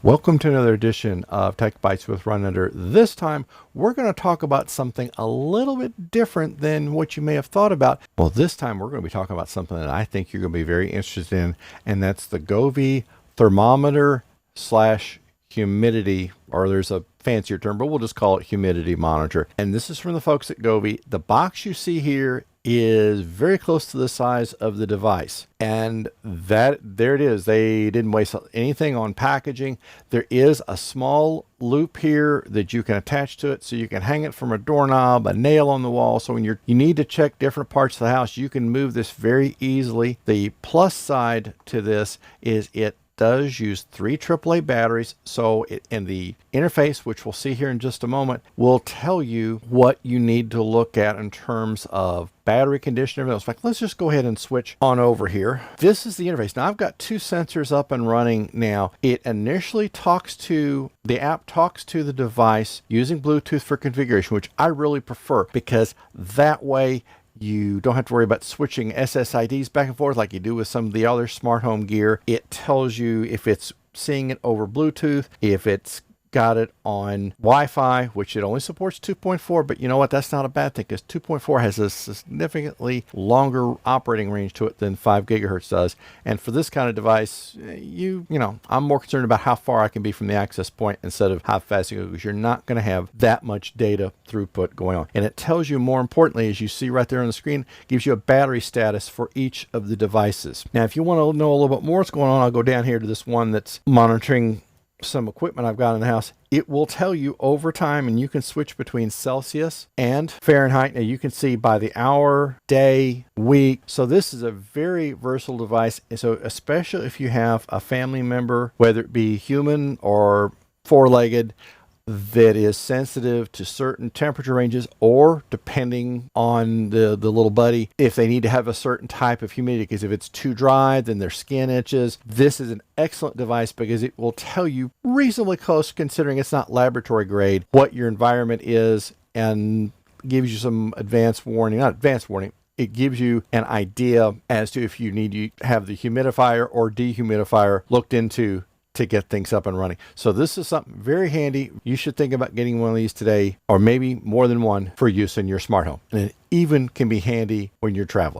Welcome to another edition of Tech Bites with Ron Under. This time, we're going to talk about something a little bit different than what you may have thought about. Well, this time we're going to be talking about something that I think you're going to be very interested in, and that's the Govee thermometer slash humidity, or there's a fancier term, but we'll just call it humidity monitor. And this is from the folks at Govee. The box you see here is very close to the size of the device, and there it is. They didn't waste anything on packaging. There is a small loop here that you can attach to it, so you can hang it from a doorknob, a nail on the wall. So when you need to check different parts of the house, you can move this very easily. The plus side to this is it does use 3 AAA batteries, so in the interface, which we'll see here in just a moment, will tell you what you need to look at in terms of battery condition. In fact, let's just go ahead and switch on over here. This is the interface. Now I've got 2 sensors up and running now. It initially the app talks to the device using Bluetooth for configuration, which I really prefer, because that way you don't have to worry about switching SSIDs back and forth like you do with some of the other smart home gear. It tells you if it's seeing it over Bluetooth, if it's got it on Wi-Fi, which it only supports 2.4, but you know what? That's not a bad thing, because 2.4 has a significantly longer operating range to it than 5 gigahertz does. And for this kind of device, I'm more concerned about how far I can be from the access point instead of how fast you go, because you're not going to have that much data throughput going on. And it tells you, more importantly, as you see right there on the screen, gives you a battery status for each of the devices. Now, if you want to know a little bit more what's going on, I'll go down here to this one that's monitoring some equipment I've got in the house. It will tell you over time, and you can switch between Celsius and Fahrenheit. Now you can see by the hour, day, week. So this is a very versatile device. And so especially if you have a family member, whether it be human or four-legged, that is sensitive to certain temperature ranges, or depending on the little buddy, if they need to have a certain type of humidity, because if it's too dry, then their skin itches. This is an excellent device because it will tell you reasonably close, considering it's not laboratory grade, what your environment is, and gives you some advanced warning, not advanced warning, it gives you an idea as to if you need to have the humidifier or dehumidifier looked into to get things up and running. So this is something very handy. You should think about getting one of these today, or maybe more than one, for use in your smart home. And it even can be handy when you're traveling.